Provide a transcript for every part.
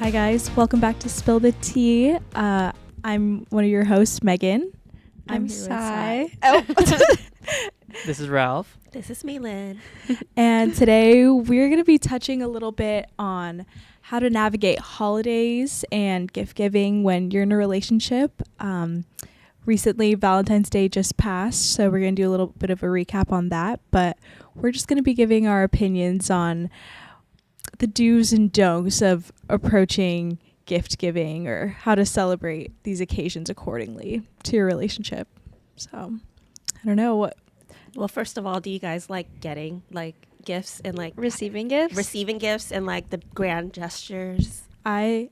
Hi guys, welcome back to Spill the Tea. I'm one of your hosts, Megan. I'm Sai. Oh. This is Ralph. This is Maylin. And today we're going to be touching a little bit on how to navigate holidays and gift giving when you're in a relationship. Recently, Valentine's Day just passed, so we're going to do a little bit of a recap on that. But we're just going to be giving our opinions on the do's and don'ts of approaching gift giving or how to celebrate these occasions accordingly to your relationship. So, I don't know what. Well, first of all, do you guys like getting like gifts and like receiving gifts? Receiving gifts and like the grand gestures. I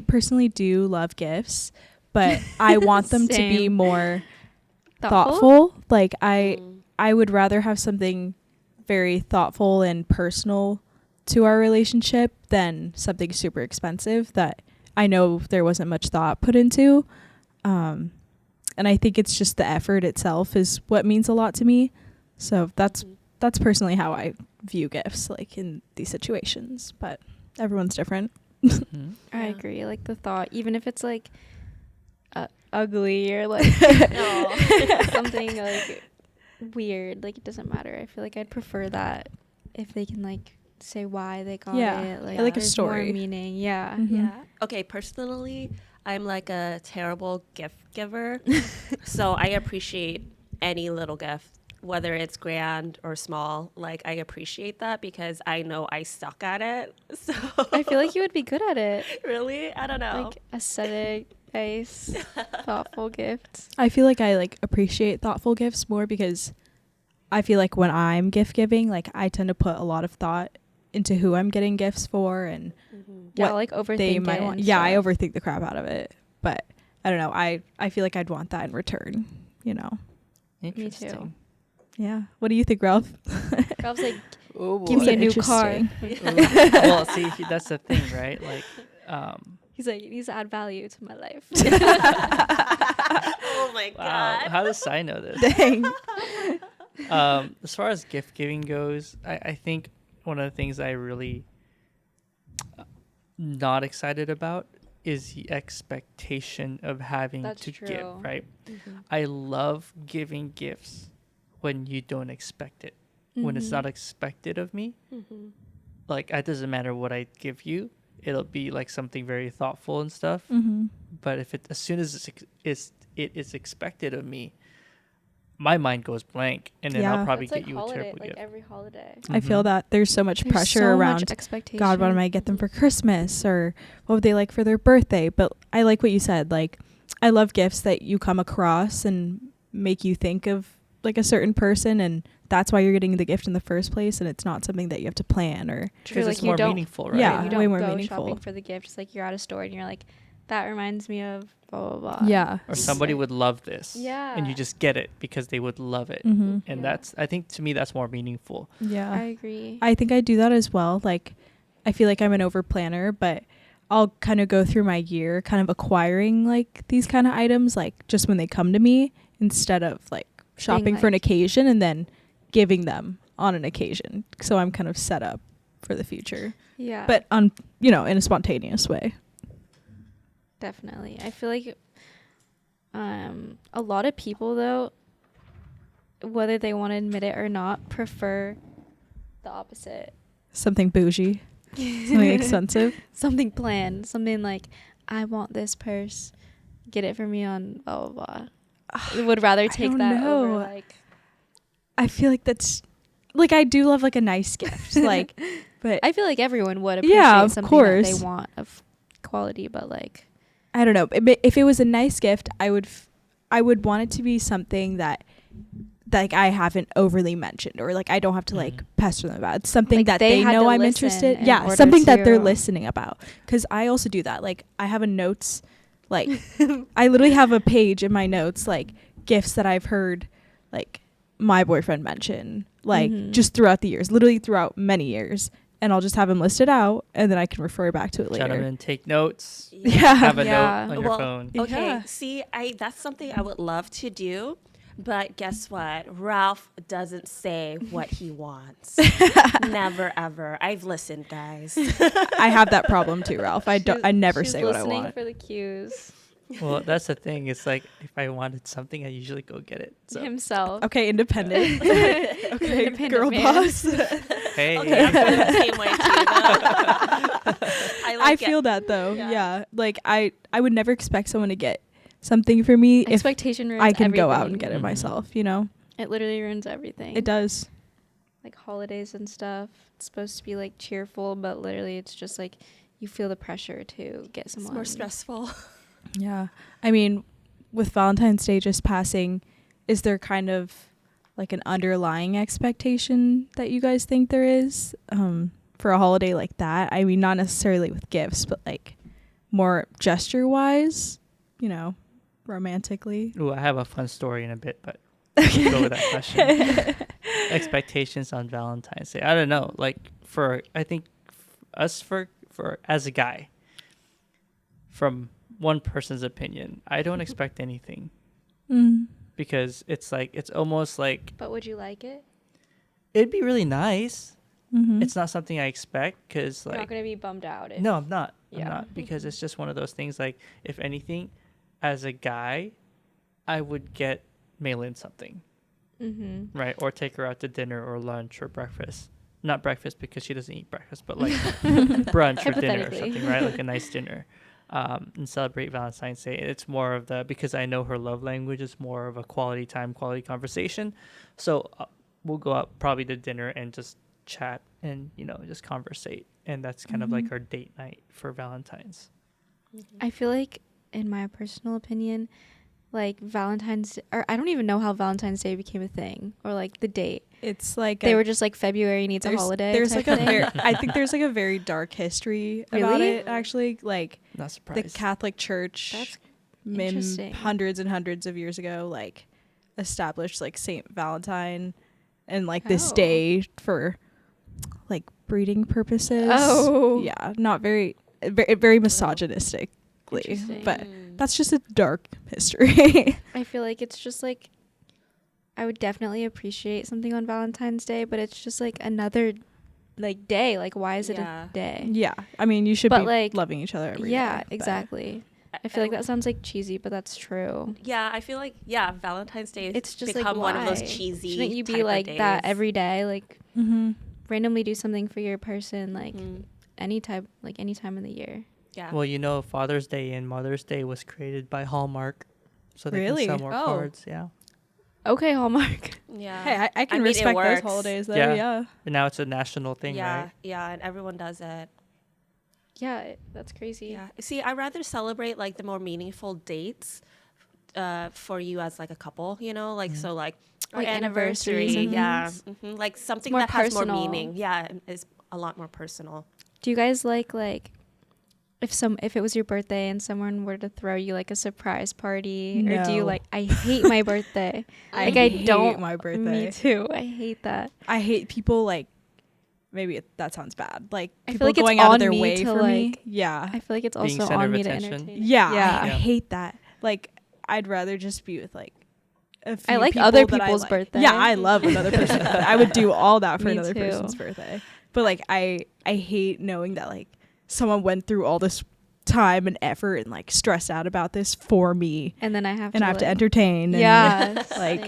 personally do love gifts, but I want them to be more thoughtful. Like I would rather have something very thoughtful and personal to our relationship than something super expensive that I know there wasn't much thought put into. And I think it's just the effort itself is what means a lot to me. So that's personally how I view gifts, like in these situations, but everyone's different. Mm-hmm. I agree. Like the thought, even if it's like ugly or like something like weird, like it doesn't matter. I feel like I'd prefer that if they can like say why they got it. Like a story. More meaning. Yeah. Mm-hmm. Yeah. Okay, personally, I'm like a terrible gift giver. So I appreciate any little gift, whether it's grand or small. Like I appreciate that because I know I suck at it. So I feel like you would be good at it. Really? I don't know. Like aesthetic, nice, thoughtful gifts. I feel like I like appreciate thoughtful gifts more because I feel like when I'm gift giving, like I tend to put a lot of thought into who I'm getting gifts for and what like overthink they might it want. and Yeah, I stuff. overthink the crap out of it, but I don't know. I feel like I'd want that in return, you know. Interesting. Me too. Yeah. What do you think, Ralph? Ralph's like, Oh, give me a new car. Well, see, that's the thing, right? Like, He's like, he needs to add value to my life. Oh my wow, god. how does I know this? Dang. As far as gift giving goes, I think one of the things I really not excited about is the expectation of having That's to true. give, right? Mm-hmm. I love giving gifts when you don't expect it. When it's not expected of me, like it doesn't matter what I give you, it'll be like something very thoughtful and stuff. Mm-hmm. But if as soon as it is expected of me, my mind goes blank, and then Yeah. I'll probably That's like get you holiday, a terrible like gift. every holiday. I feel that there's so much There's pressure so around much expectation. God, what am I get them for Christmas or what would they like for their birthday? But I like what you said. Like, I love gifts that you come across and make you think of like a certain person, and that's why you're getting the gift in the first place. And it's not something that you have to plan or. Because like it's you more don't- meaningful, right? Yeah. You way don't more go meaningful. shopping for the gift. It's like you're at a store and you're like, that reminds me of blah blah blah. Yeah. Or somebody would love this, Yeah. and you just get it because they would love it, Mm-hmm. and Yeah. I think to me that's more meaningful. Yeah. I agree. I think I do that as well. Like, I feel like I'm an over planner, but I'll kind of go through my year kind of acquiring like these kind of items, like just when they come to me instead of like shopping for an like- occasion and then giving them on an occasion. So I'm kind of set up for the future, Yeah. but on, in a spontaneous way. Definitely. I feel like a lot of people though, whether they want to admit it or not, prefer the opposite. Something bougie, something expensive. Something planned. Something like, I want this purse. Get it for me on blah blah blah. Would rather take don't that know. over like I feel like that's like, I do love like a nice gift, like, but I feel like everyone would appreciate Yeah, of something course. that they want of quality, but like I don't know. If it was a nice gift, I would want it to be something that like I haven't overly mentioned, or like I don't have to like pester them about. It's something Like, that they they had know to I'm listen interested. in Yeah, order something that they're to- listening about. Because I also do that. Like I have a notes, like I literally have a page in my notes like gifts that I've heard like my boyfriend mention, like just throughout the years, literally throughout many years. And I'll just have them listed out, and then I can refer back to it later. Gentlemen, take notes. Yeah. Have a Yeah. note on your Well, phone. Okay, Yeah. see, that's something I would love to do, But guess what? Ralph doesn't say what he wants. Never ever. I've listened, guys. I have that problem too, Ralph. I never say what I want. She's listening for the cues. Well, that's the thing. It's like if I wanted something, I usually go get it. So. Himself. Okay, independent. Okay, Independent girl man. boss. Hey. Okay, I feel the same way too, though. I feel that though. Yeah. Like I would never expect someone to get something for me if Expectation ruins I can everything. go out and get it myself, you know? It literally ruins everything. It does. Like holidays and stuff. It's supposed to be like cheerful, but literally it's just like you feel the pressure to get someone. It's more stressful. Yeah. I mean, with Valentine's Day just passing, is there kind of like an underlying expectation that you guys think there is for a holiday like that? I mean, not necessarily with gifts, but like more gesture-wise, you know, romantically. Ooh, I have a fun story in a bit, but we'll go with that question. Expectations on Valentine's Day. I don't know. Like I think us for as a guy, from one person's opinion, I don't expect anything because it's like it's almost like. But would you like it? It'd be really nice. Mm-hmm. It's not something I expect because like. You're not gonna be bummed out. No, I'm not. Yeah. I'm not because it's just one of those things. Like if anything, as a guy, I would get Maylin something, right, or take her out to dinner or lunch or breakfast. Not breakfast because she doesn't eat breakfast, but like brunch or dinner or something, right? Like a nice dinner. And celebrate Valentine's Day. It's more of because I know her love language is more of a quality time, quality conversation. So we'll go out probably to dinner and just chat and, just conversate. And that's kind of like our date night for Valentine's. I feel like, in my personal opinion, like Valentine's, or I don't even know how Valentine's Day became a thing, or like the date. It's like they were just like February needs a holiday. There's like I think there's like a very dark history about it. Actually, like not surprised. The Catholic Church, hundreds and hundreds of years ago, like established like Saint Valentine, and like this day for like breeding purposes. Oh, yeah, not very misogynistically, but that's just a dark history. I feel like it's just like, I would definitely appreciate something on Valentine's Day, but it's just like another like day. Like, why is it a day? Yeah, I mean, you should be like, loving each other every day. Yeah, exactly. I feel like that sounds like cheesy, but that's true. Yeah, I feel like Valentine's Day it's just become like, one of those cheesy. Shouldn't you be like that every day? Like randomly do something for your person, like any time in the year. Yeah. Well, Father's Day and Mother's Day was created by Hallmark, so they can sell more cards. Yeah. Okay, Hallmark. Yeah. Hey, I can respect those holidays though. Yeah. And now it's a national thing, right? Yeah, and everyone does it. Yeah, that's crazy. Yeah. See, I'd rather celebrate like the more meaningful dates for you as like a couple, so like our anniversaries. Yeah. Like something more that personal. has more meaning. Yeah, is a lot more personal. Do you guys like if it was your birthday and someone were to throw you like a surprise party? No. Or do you like, I hate my birthday. I don't my birthday. Me too. I hate that. I hate people like, maybe that sounds bad. Like I people feel like going it's out of on their me way to for me. like, Yeah. I feel like it's Being also center on of me to attention. entertain. Yeah. I hate that. Like I'd rather just be with like a few I like people other that people's birthday. Yeah, I love another person's birthday. I would do all that for Me another too. person's birthday. But like I hate knowing that like someone went through all this time and effort and like stressed out about this for me, and then I have to entertain. Yeah, like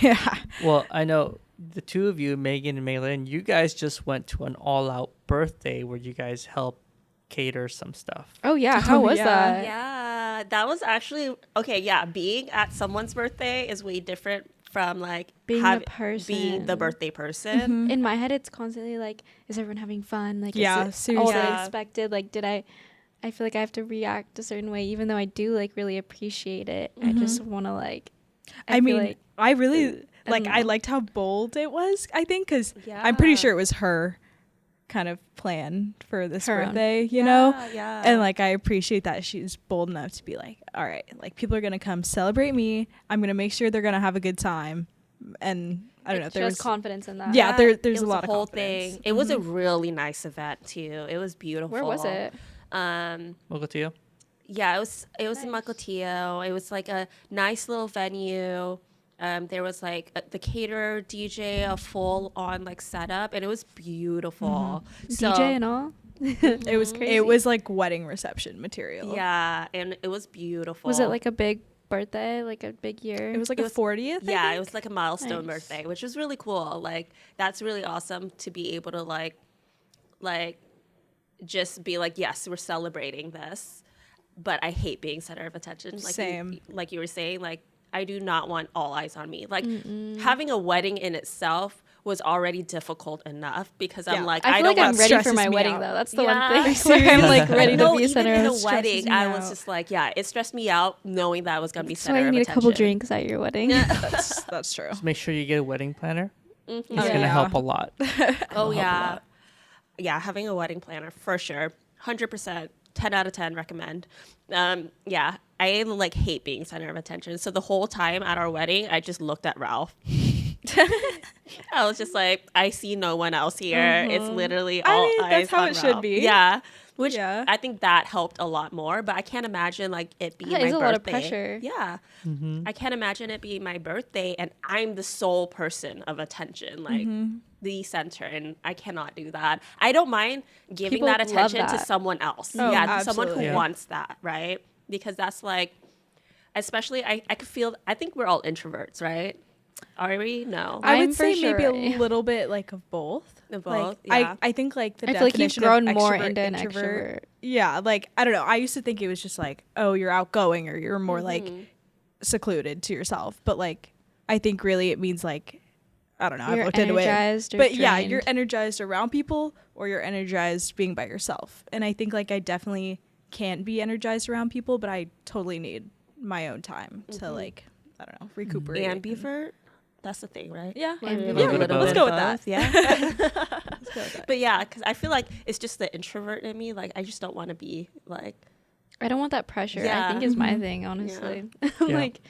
yeah. Well, I know the two of you, Megan and Maylin, you guys just went to an all-out birthday where you guys helped cater some stuff. Oh yeah, how was that? Yeah, that was actually okay. Yeah, being at someone's birthday is way different from like being the person, being the birthday person. In my head, it's constantly like, is everyone having fun? Like, is it all that expected? Like, I feel like I have to react a certain way, even though I do like really appreciate it. I just want to like. I really like. I liked how bold it was. I think because I'm pretty sure it was her kind of plan for this birthday, you know? Yeah. And like I appreciate that she's bold enough to be like, all right, like people are gonna come celebrate me. I'm gonna make sure they're gonna have a good time. And I don't know, there was confidence in that. Yeah, there's a lot of whole confidence. thing. It was a really nice event too. It was beautiful. Where was it? We'll go to you. Yeah, it was in Nice. Mukilteo. It was like a nice little venue. There was like the caterer, DJ, a full on like setup, and it was beautiful. So DJ and all. It was Crazy. it was like wedding reception material. yeah, and it was beautiful. Was it like a big birthday, like a big year? It was like It a was- 40th. Yeah, it was like a milestone Nice. birthday, which was really cool. Like that's really awesome to be able to like just be like, yes, we're celebrating this, but I hate being center of attention. Like Same. like you were saying, like I do not want all eyes on me. Like having a wedding in itself was already difficult enough because Yeah. I'm like, I feel don't like I'm want ready for stresses my me wedding out. though. That's the Yeah. one thing where I'm like ready to no, be a even center in of a attention. wedding, me I was out. just like, yeah, it stressed me out knowing that I was gonna be That's center why you of need a attention. couple drinks at your wedding. That's true. Just make sure you get a wedding planner. It's Mhm. gonna Yeah. help a lot. Oh help a yeah, lot. yeah. Having a wedding planner for sure, 100%, 10 out of 10 recommend. Yeah, I like hate being center of attention. So the whole time at our wedding, I just looked at Ralph. I was just like, I see no one else here. It's literally I all mean, eyes that's how on it should Ralph. be. Yeah, which Yeah. I think that helped a lot more. But I can't imagine like it being That my is a birthday. lot of pressure. Yeah, I can't imagine it being my birthday and I'm the sole person of attention, like the center, and I cannot do that. I don't mind giving People that love attention to that. someone else. Oh, Yeah, someone who absolutely. Yeah. wants that, right? Because that's like, especially I could feel. I think we're all introverts, right? Are we? No. I I'm would for say maybe sure. a little bit like of both. Of Like, both, yeah. I think like the I feel like you've definition grown of more extrovert, into an introvert. extrovert. Yeah, like I don't know. I used to think it was just like, oh, you're outgoing or you're more like secluded to yourself. But like I think really it means like I don't know. You're I've looked into it. energized or But yeah, you're drained. energized around people or you're energized being by yourself. And I think like I definitely can be energized around people, but I totally need my own time to like I don't know, recuperate. Ambivert. That's the thing, right? Yeah. Ambivert. Little bit of Let's both. go with that. Yeah. Let's go with that. But yeah, because I feel like it's just the introvert in me. Like I just don't want to be like. I don't want that pressure. Yeah. I think is my thing, honestly. I'm Yeah. like,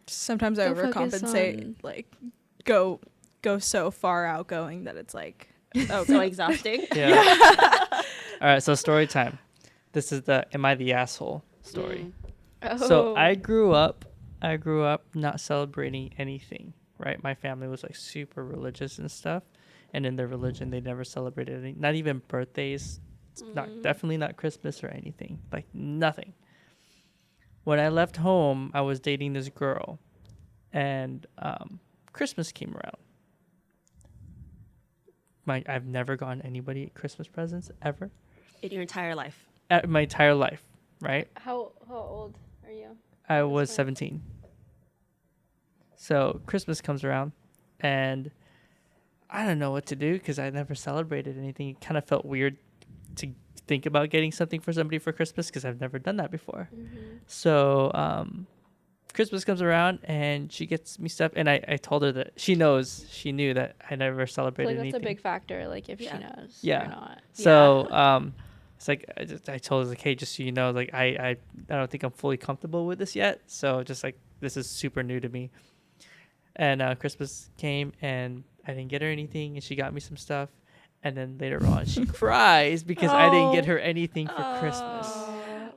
Sometimes I Go focus overcompensate, on- like go so far outgoing that it's like oh So exhausting. Yeah. All right. So story time. This is the "Am I the asshole?" story. oh. So I grew up not celebrating anything, right? My family was like super religious and stuff. And in their religion, they never celebrated any, not even birthdays, definitely not Christmas or anything, like nothing. When I left home, I was dating this girl and Christmas came around. I've never gotten anybody Christmas presents ever. In your entire life. My entire life, right? how old are you? I was fine. 17. So Christmas comes around, and I don't know what to do because I never celebrated anything. It kind of felt weird to think about getting something for somebody for Christmas because I've never done that before. So Christmas comes around, and she gets me stuff, and I told her that she knew that I never I feel celebrated like that's anything. a big factor. Like if Yeah. she knows Yeah. or not. So it's like I told her like, hey, just so you know, like I don't think I'm fully comfortable with this yet. So just like this is super new to me. And Christmas came and I didn't get her anything, and she got me some stuff. And then later on, she cries because I didn't get her anything for Christmas.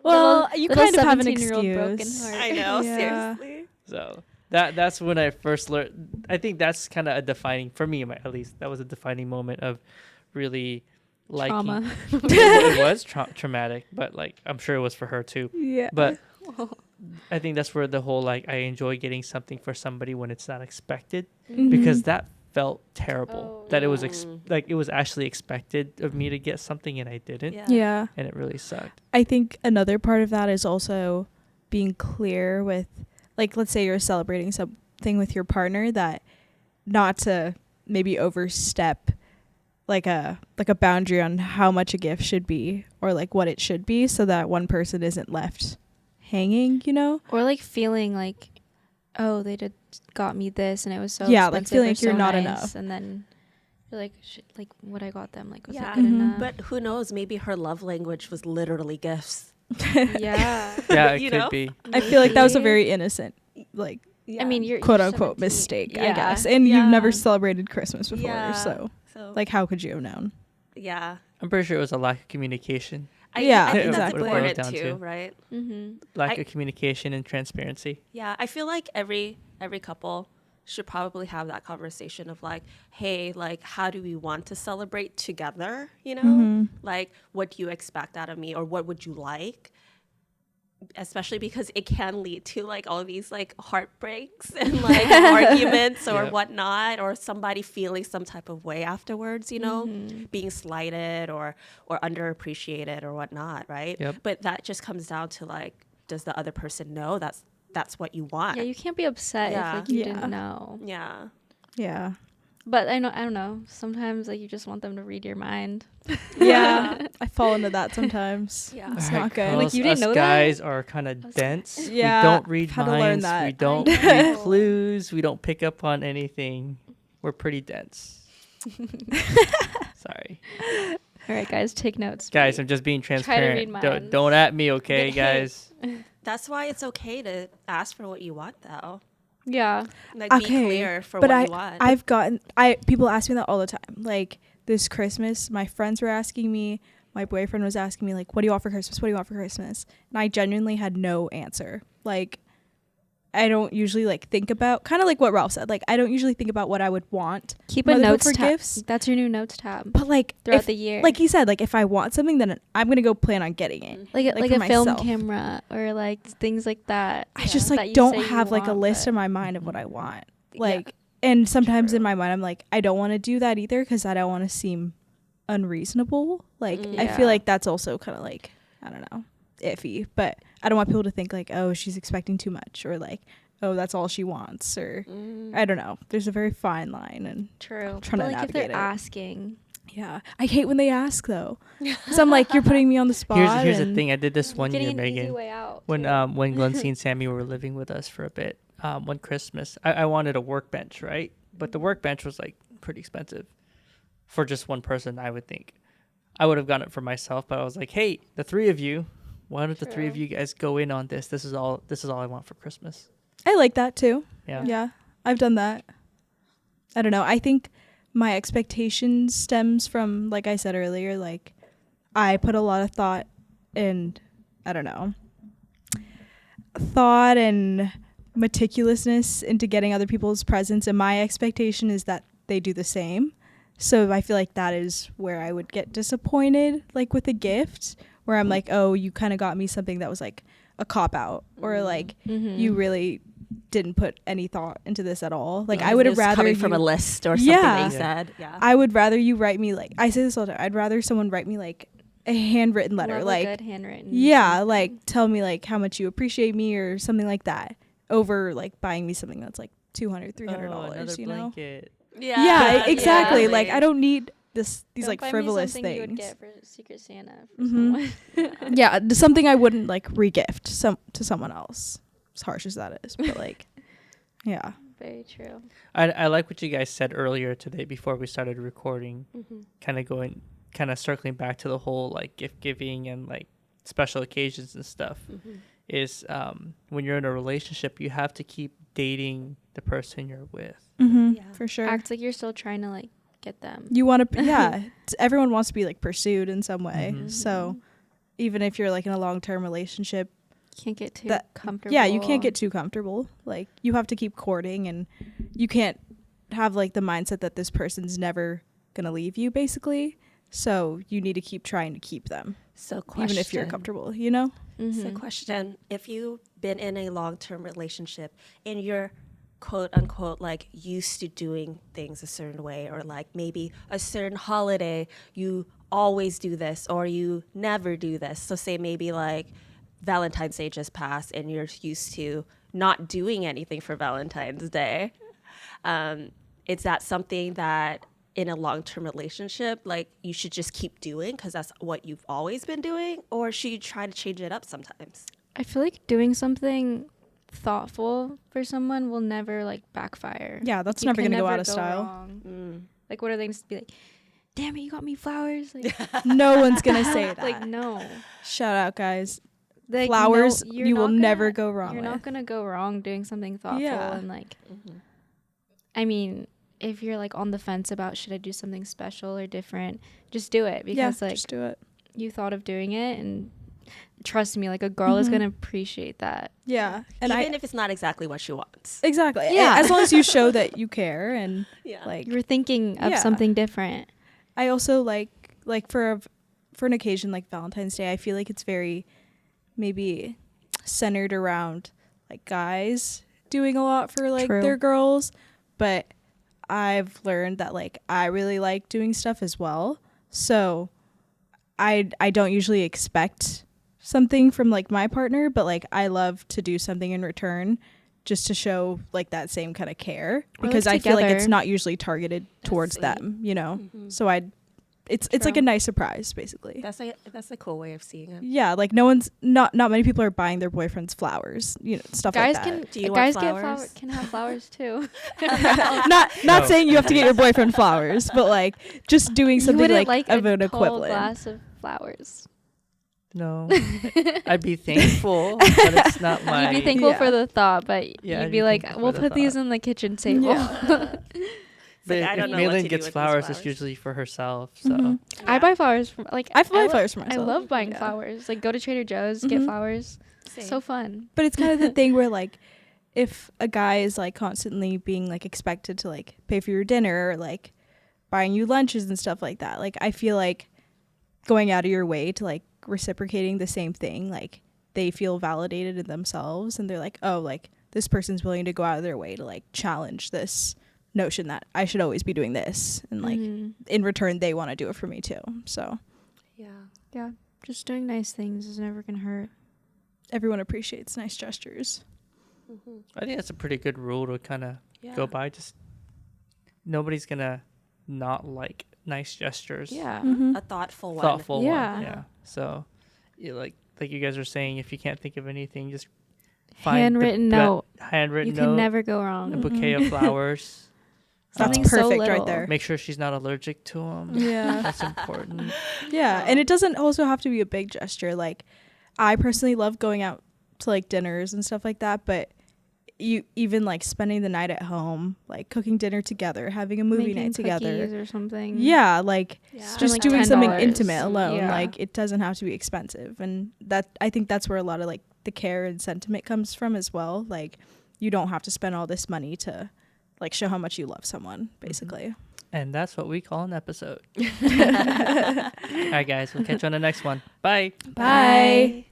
Well, you little kind of have an 17-year-old broken excuse. heart. I know, Yeah. seriously. So that's when I first learned. I think that's kind of a defining for me, at least. That was a defining moment of really liking. Trauma. It was traumatic, but like I'm sure it was for her too. Yeah. But I think that's where the whole like I enjoy getting something for somebody when it's not expected, because that felt terrible. Oh, that it was yeah. like it was actually expected of me to get something and I didn't, Yeah. and it really sucked. I think another part of that is also being clear with, like, let's say you're celebrating something with your partner, that not to maybe overstep like a boundary on how much a gift should be or like what it should be, so that one person isn't left hanging, you know? Or like feeling like, oh, they got me this and it was so Yeah, like expensive feeling or like you're so not nice, enough. and then you're like, like what I got them, like was Yeah. it good Mhm. enough? But who knows? Maybe her love language was literally gifts. yeah. Yeah, it You could know? be. I feel like that was a Maybe. very innocent, like, I mean, you're quote unquote 17. mistake, I Yeah. guess. And Yeah. you've never celebrated Christmas before, Yeah. so So like how could you have known? yeah, I'm pretty sure it was a lack of communication. I Yeah, think exactly. that's important too, to. right? Lack of communication and transparency. Yeah, I feel like every couple should probably have that conversation of like, hey, like, how do we want to celebrate together? You know, like, what do you expect out of me, or what would you like? Especially because it can lead to like all these like heartbreaks and like arguments or whatnot, or somebody feeling some type of way afterwards, you know, being slighted or underappreciated or whatnot, right? Yep. But that just comes down to like, does the other person know that's what you want? Yeah, you can't be upset if like you didn't know. Yeah. Yeah. But I don't know. Sometimes like you just want them to read your mind. Yeah. I fall into that sometimes. Yeah. It's All right, not good. girls, Like, you didn't us know that? guys are kind of dense. Yeah, We don't read had to learn minds. that. We don't I know. read clues. We don't pick up on anything. We're pretty dense. Sorry. All right, guys, take notes. Guys, I'm just being transparent. read minds. Don't at me, okay, guys? That's why it's okay to ask for what you want, though. Yeah. Like, be clear for what you want. I've gotten people ask me that all the time. Like this Christmas, my friends were asking me, my boyfriend was asking me, like, what do you want for Christmas? What do you want for Christmas? And I genuinely had no answer. Like, I don't usually like think about, kind of like what Ralph said. Like, I don't usually think about what I would want. Keep a Motherhood notes for tab. gifts. That's your new notes tab. But like throughout the year. like he said, like if I want something, then I'm gonna go plan on getting it. Like for a film myself. camera or like things like that. I just that like you don't say you have like a want, list but- in my mind of what I want. Like, and sometimes in my mind, I'm like, I don't want to do that either because I don't want to seem unreasonable. Like, I feel like that's also kind of like, I don't know, iffy. But I don't want people to think like, oh, she's expecting too much, or like, oh, that's all she wants, or I don't know. There's a very fine line, and True. trying to But like if navigate they're it. asking. Yeah, I hate when they ask though, because I'm like, you're putting me on the spot. Here's the and- thing. I did this one year, Getting an easy Megan. way out. When too. when Glency and Sammy were living with us for a bit, one Christmas, I wanted a workbench, right? But the workbench was like pretty expensive for just one person. I would think I would have gotten it for myself, but I was like, hey, the three of you, why don't the three of you guys go in on this? This is all I want for Christmas. I like that too. Yeah. Yeah, I've done that. I don't know. I think my expectations stems from, like I said earlier, like I put a lot of thought and thought and meticulousness into getting other people's presents, and my expectation is that they do the same. So I feel like that is where I would get disappointed, like with a gift, where I'm like, oh, you kind of got me something that was like a cop out, or like you really didn't put any thought into this at all. Like I would have rather coming from a list or something that you said. Yeah. I would rather you write me, like I say this all the time, I'd rather someone write me like a handwritten letter. Love like a good handwritten. yeah, something. like tell me like how much you appreciate me or something like that, over like buying me something that's like $200, $300, you know? Blanket. Yeah, exactly. Like I don't need these Don't like buy me frivolous something things. You would get for Secret Santa for someone. Yeah, something I wouldn't like re-gift to someone else. As harsh as that is, but like, yeah. Very true. I like what you guys said earlier today before we started recording, kind of circling back to the whole like gift giving and like special occasions and stuff. Is when you're in a relationship, you have to keep dating the person you're with. For sure. Act like you're still trying to like get them. You want to, yeah. Everyone wants to be like pursued in some way. So even if you're like in a long-term relationship, Can't get too comfortable. yeah, you can't get too comfortable. Like you have to keep courting, and you can't have like the mindset that this person's never gonna leave you, basically. So you need to keep trying to keep them, So even if you're comfortable, you know? So question, if you've been in a long-term relationship and you're quote unquote like used to doing things a certain way, or like maybe a certain holiday you always do this or you never do this. So say maybe like Valentine's Day just passed and you're used to not doing anything for Valentine's Day. Is that something that in a long-term relationship, like you should just keep doing because that's what you've always been doing, or should you try to change it up sometimes? I feel like doing something thoughtful for someone will never like backfire. Yeah, that's You never can gonna go never out of style. Like, what are they going to be like? Damn it, you got me flowers. Like, No one's gonna say that. like no. Shout out, guys. Like, Flowers, no, you're you will not never gonna- go wrong You're with. not gonna go wrong doing something thoughtful Yeah. and like. I mean, if you're like on the fence about should I do something special or different, just do it, because like just do it. you thought of doing it, and trust me, like a girl is gonna appreciate that. Yeah, and even if it's not exactly what she wants. Exactly. Yeah. As long as you show that you care and like You're thinking of something different. I also like for an occasion like Valentine's Day, I feel like it's very maybe centered around like guys doing a lot for like their girls, but I've learned that like I really like doing stuff as well. So I don't usually expect something from like my partner, but like I love to do something in return just to show like that same kind of care, because I feel like it's not usually targeted towards them, you know. So it's like a nice surprise basically. That's a cool way of seeing it. Yeah, like not many people are buying their boyfriends flowers, you know, stuff Guys like that. guys can have flowers too. not saying you have to get your boyfriend flowers, but like just doing something like of an equivalent. Glass of flowers. No, I'd be thankful, but it's not my. You'd be thankful for the thought, but you'd be like, we'll put these on the kitchen table. Yeah. But like, if Malin gets flowers, it's usually for herself. So I buy flowers from I buy flowers for myself. I love buying flowers. Like go to Trader Joe's, get flowers. Same. So fun. But it's kind of the thing where like if a guy is like constantly being like expected to like pay for your dinner or like buying you lunches and stuff like that, like I feel like going out of your way to like reciprocating the same thing, like they feel validated in themselves and they're like, oh, like this person's willing to go out of their way to like challenge this notion that I should always be doing this, and like in return they want to do it for me too. So yeah, just doing nice things is never gonna hurt. Everyone appreciates nice gestures. I think that's a pretty good rule to kind of go by. Just nobody's gonna not like nice gestures. A thoughtful one. Yeah. So like you guys are saying, if you can't think of anything, just find handwritten note. Handwritten note. You can never go wrong. A bouquet of flowers. That's perfect right there. Make sure she's not allergic to them. Yeah. That's important. Yeah. And it doesn't also have to be a big gesture. Like I personally love going out to like dinners and stuff like that, but you even like spending the night at home, like cooking dinner together, having a movie night together or something. Yeah. Like just like doing $10. something intimate alone. Like it doesn't have to be expensive. And that, I think that's where a lot of like the care and sentiment comes from as well. Like you don't have to spend all this money to like show how much you love someone, basically. And that's what we call an episode. All right, guys, we'll catch you on the next one. Bye. Bye.